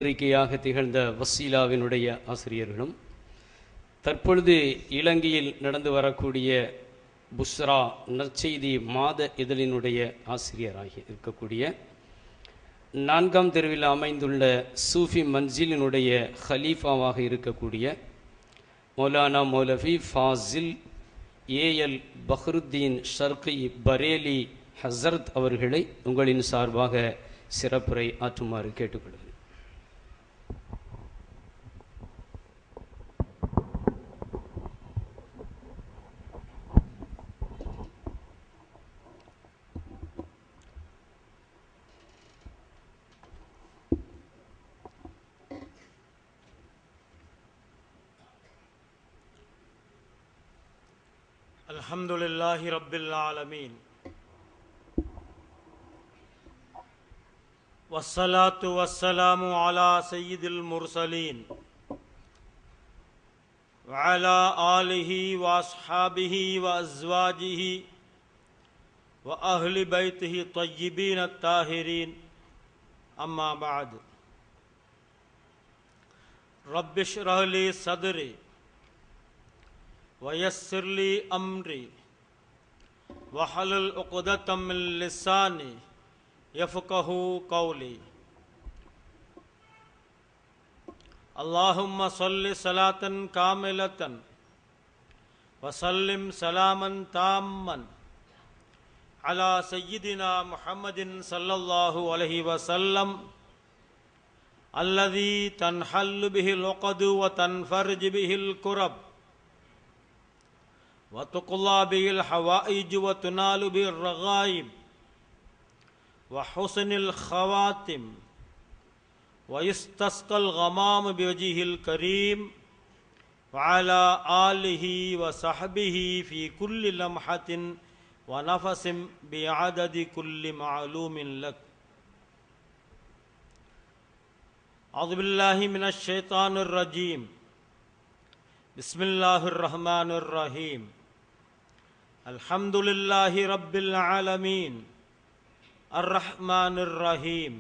அறிக்கையாக திகழ்ந்த வசீலாவினுடைய ஆசிரியர்களும் தற்பொழுது இலங்கையில் நடந்து வரக்கூடிய புஸ்ரா நற்செய்தி மாத இதழினுடைய ஆசிரியராகி இருக்கக்கூடிய 4ஆம் தெருவில் அமைந்துள்ள சூஃபி மன்சிலினுடைய ஹலீஃபாவாக இருக்கக்கூடிய மௌலானா மௌலவி ஃபாசில் ஏஎல் பஹ்ருத்தீன் ஷர்கி பரேலி ஹசரத் அவர்களை உங்களின் சார்பாக சிறப்புரை ஆற்றுமாறு கேட்டுக்கொள்கிறேன். அல்ஹம்துலில்லாஹி ரப்பில் ஆலமீன் வஸ்ஸலாத்து வஸ்ஸலாமு அலா சய்யிதில் முர்சலீன் வஅலா ஆலிஹி வஅஸ்ஹாபிஹி வஅஸ்வாஜிஹி வஅஹ்லி பைத்திஹி த்வய்யிபீன் அத்தாஹிரீன் அம்மா பஅத் ரப்பிஷ்ரஹ் லி சத்ரி ويسر لي أمري وحلل عقدة من لساني يفقه قولي اللهم صل صلاة كاملة وسلم سلاما تاما على سيدنا محمد صلى الله عليه وسلم الذي تنحل به العقد وتنفرج به الكرب وتقضى به الحوائج وتنال به الرغائب وحسن الخواتم ويستسقى الغمام بوجهه الكريم وعلى آله وصحبه في كل لمحة ونفس بعدد كل معلوم لك. أعوذ بالله من الشيطان الرجيم. بسم الله الرحمن الرحيم. الحمد لله رب العالمين الرحمن الرحيم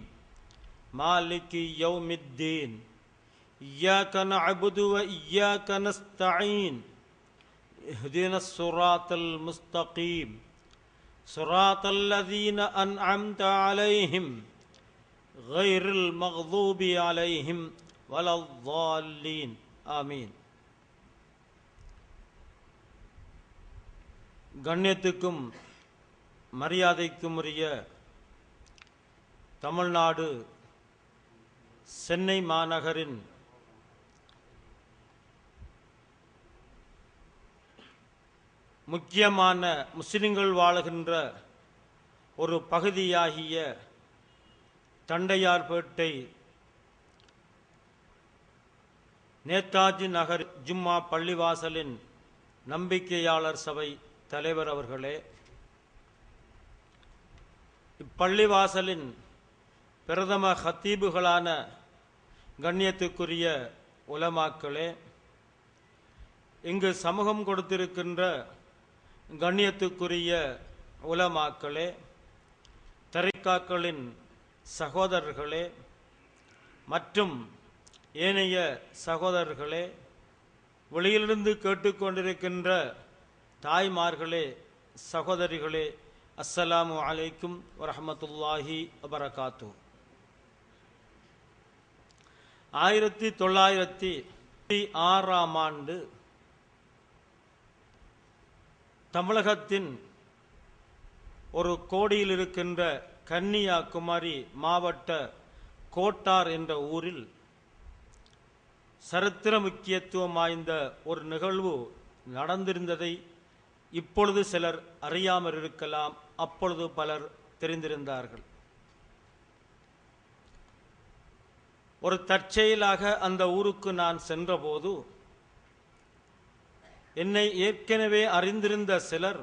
مالك يوم الدين إياك نعبد وإياك نستعين اهدنا الصراط المستقيم صراط الذين أنعمت عليهم غير المغضوب عليهم ولا الضالين آمين. கண்ணியத்துக்கும் மரியாதைக்கும் உரிய தமிழ்நாடு சென்னை மாநகரின் முக்கியமான முஸ்லிம்கள் வாழுகின்ற ஒரு பகுதியாகிய தண்டையார்பேட்டை நேதாஜி நகர் ஜும்மா பள்ளிவாசலின் நம்பிக்கையாளர் சபை தலைவர் அவர்களே, இப்பள்ளிவாசலின் பிரதம ஹத்தீபுகளான கண்ணியத்துக்குரிய உலமாக்களே, இங்கு சமூகம் கொடுத்திருக்கின்ற கண்ணியத்துக்குரிய உலமாக்களே, தரிகாக்களின் சகோதரர்களே மற்றும் ஏனைய சகோதரர்களே, வெளியிலிருந்து கேட்டுக்கொண்டிருக்கின்ற தாய்மார்களே, சகோதரிகளே, அஸ்ஸலாமு அலைக்கும் வரஹ்மத்துல்லாஹி வபரகாத்து. 1906ஆம் ஆண்டு தமிழகத்தின் ஒரு கோடியில் இருக்கின்ற கன்னியாகுமரி மாவட்ட கோட்டார் என்ற ஊரில் சரித்திர முக்கியத்துவம் வாய்ந்த ஒரு நிகழ்வு நடந்திருந்ததை இப்பொழுது சிலர் அறியாமல் இருக்கலாம், அப்பொழுது பலர் தெரிந்திருந்தார்கள். ஒரு தற்செயலாக அந்த ஊருக்கு நான் சென்றபோது என்னை ஏற்கனவே அறிந்திருந்த சிலர்